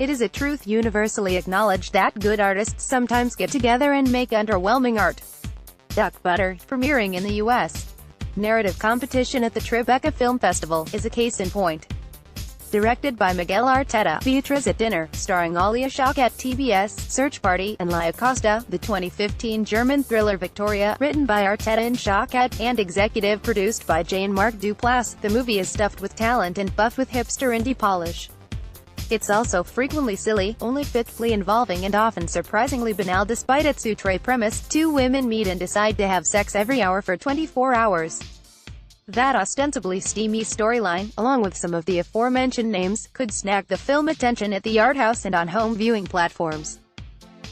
It is a truth universally acknowledged that good artists sometimes get together and make underwhelming art. Duck Butter, premiering in the U.S. narrative competition at the Tribeca Film Festival, is a case in point. Directed by Miguel Arteta, Beatriz at Dinner, starring Alia Shawkat, TBS Search Party, and Laia Costa, the 2015 German thriller Victoria, written by Arteta and Shawkat, and executive produced by Jay and Mark Duplass, the movie is stuffed with talent and buffed with hipster-indie polish. It's also frequently silly, only fitfully involving and often surprisingly banal despite its outre premise: two women meet and decide to have sex every hour for 24 hours. That ostensibly steamy storyline, along with some of the aforementioned names, could snag the film attention at the art house and on home viewing platforms.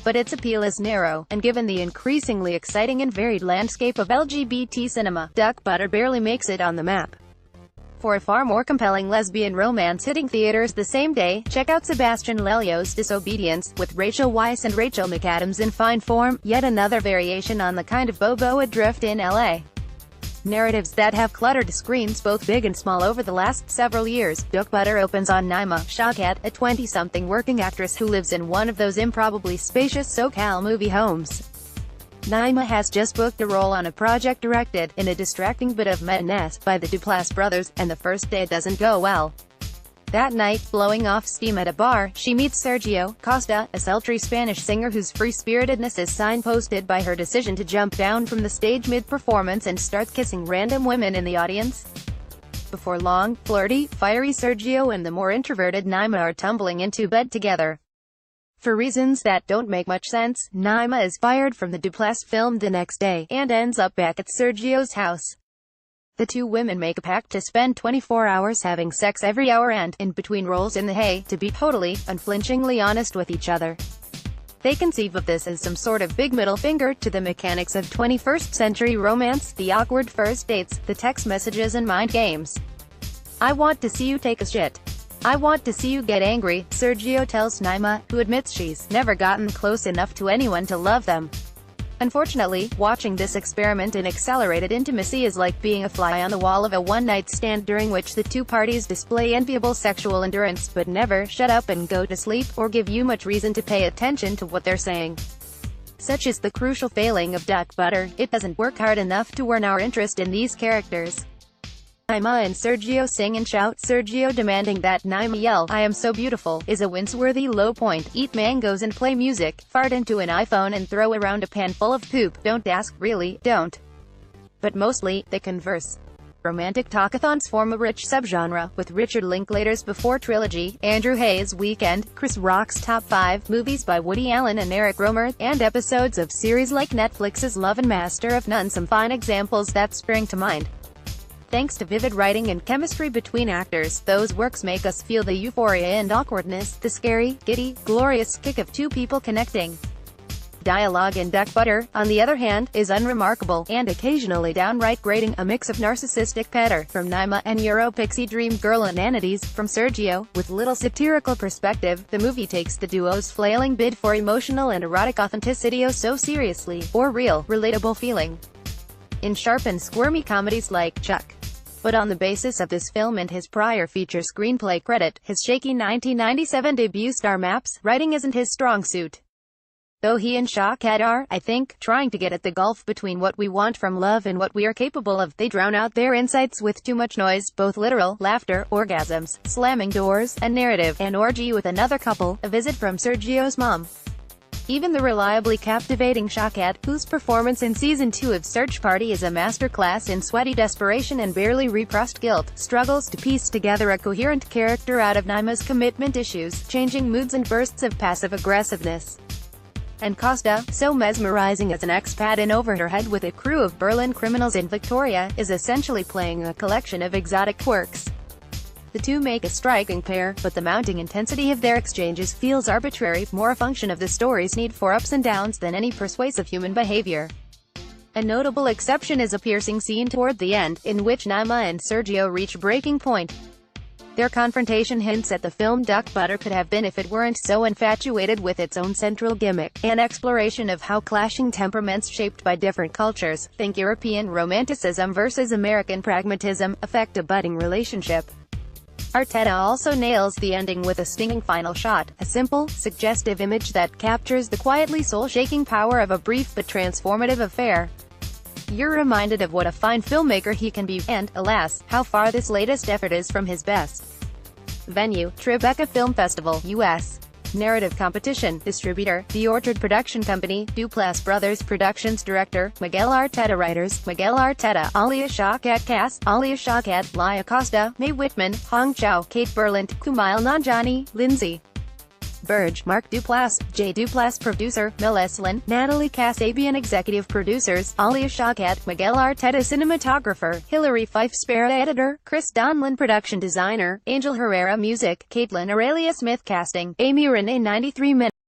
But its appeal is narrow, and given the increasingly exciting and varied landscape of LGBT cinema, Duck Butter barely makes it on the map. For a far more compelling lesbian romance hitting theaters the same day, check out Sebastian Lelio's Disobedience, with Rachel Weisz and Rachel McAdams in fine form, yet another variation on the kind of bobo adrift in LA. Narratives that have cluttered screens both big and small over the last several years. Duck Butter opens on Laia Shawkat, a 20-something working actress who lives in one of those improbably spacious SoCal movie homes. Laia has just booked a role on a project directed, in a distracting bit of mess, by the Duplass brothers, and the first day doesn't go well. That night, blowing off steam at a bar, she meets Sergio Costa, a sultry Spanish singer whose free-spiritedness is signposted by her decision to jump down from the stage mid-performance and start kissing random women in the audience. Before long, flirty, fiery Sergio and the more introverted Laia are tumbling into bed together. For reasons that don't make much sense, Laia is fired from the Duplass film the next day, and ends up back at Sergio's house. The two women make a pact to spend 24 hours having sex every hour and, in between roles in the hay, to be totally, unflinchingly honest with each other. They conceive of this as some sort of big middle finger to the mechanics of 21st century romance, the awkward first dates, the text messages and mind games. "I want to see you take a shit. I want to see you get angry," Sergio tells Laia, who admits she's never gotten close enough to anyone to love them. Unfortunately, watching this experiment in accelerated intimacy is like being a fly on the wall of a one-night stand during which the two parties display enviable sexual endurance, but never shut up and go to sleep, or give you much reason to pay attention to what they're saying. Such is the crucial failing of Duck Butter: it doesn't work hard enough to earn our interest in these characters. Laia and Sergio sing and shout, Sergio demanding that Laia yell, "I am so beautiful," is a wince-worthy low point. Eat mangoes and play music, fart into an iPhone and throw around a pan full of poop. Don't ask, really, don't. But mostly, they converse. Romantic talkathons form a rich subgenre, with Richard Linklater's Before trilogy, Andrew Hayes' Weekend, Chris Rock's Top 5, movies by Woody Allen and Eric Romer, and episodes of series like Netflix's Love and Master of None, some fine examples that spring to mind. Thanks to vivid writing and chemistry between actors, those works make us feel the euphoria and awkwardness, the scary, giddy, glorious kick of two people connecting. Dialogue in Duck Butter, on the other hand, is unremarkable, and occasionally downright grating, a mix of narcissistic patter, from Laia, and Euro-pixie dream girl inanities, from Sergio. With little satirical perspective, the movie takes the duo's flailing bid for emotional and erotic authenticity oh so seriously, or real, relatable feeling. In sharp and squirmy comedies like Chuck. But on the basis of this film and his prior feature screenplay credit, his shaky 1997 debut Star Maps, writing isn't his strong suit. Though he and Shawkat are, I think, trying to get at the gulf between what we want from love and what we are capable of, they drown out their insights with too much noise, both literal, laughter, orgasms, slamming doors, and narrative, an orgy with another couple, a visit from Sergio's mom. Even the reliably captivating Shawkat, whose performance in Season 2 of Search Party is a masterclass in sweaty desperation and barely repressed guilt, struggles to piece together a coherent character out of Laia's commitment issues, changing moods and bursts of passive aggressiveness. And Costa, so mesmerizing as an expat in over her head with a crew of Berlin criminals in Victoria, is essentially playing a collection of exotic quirks. The two make a striking pair, but the mounting intensity of their exchanges feels arbitrary, more a function of the story's need for ups and downs than any persuasive human behavior. A notable exception is a piercing scene toward the end, in which Laia and Sergio reach breaking point. Their confrontation hints at the film Duck Butter could have been if it weren't so infatuated with its own central gimmick, an exploration of how clashing temperaments shaped by different cultures, think European romanticism versus American pragmatism, affect a budding relationship. Arteta also nails the ending with a stinging final shot, a simple, suggestive image that captures the quietly soul-shaking power of a brief but transformative affair. You're reminded of what a fine filmmaker he can be, and, alas, how far this latest effort is from his best. Venue: Tribeca Film Festival, U.S. Narrative competition, distributor, The Orchard Production Company, Duplass Brothers Productions. Director, Miguel Arteta. Writers, Miguel Arteta, Alia Shawkat. Cast, Alia Shawkat, Laia Costa, Mae Whitman, Hong Chow, Kate Berlant, Kumail Nanjiani, Lindsay Burge, Mark Duplass, Jay Duplass. Producer, Mel Eslin, Natalie Kasabian. Executive producers, Alia Shawkat, Miguel Arteta. Cinematographer, Hilary Fife. Spare editor, Chris Donlan. Production designer, Angel Herrera. Music, Caitlin Aurelia Smith. Casting, Amy Renee. 93 minutes.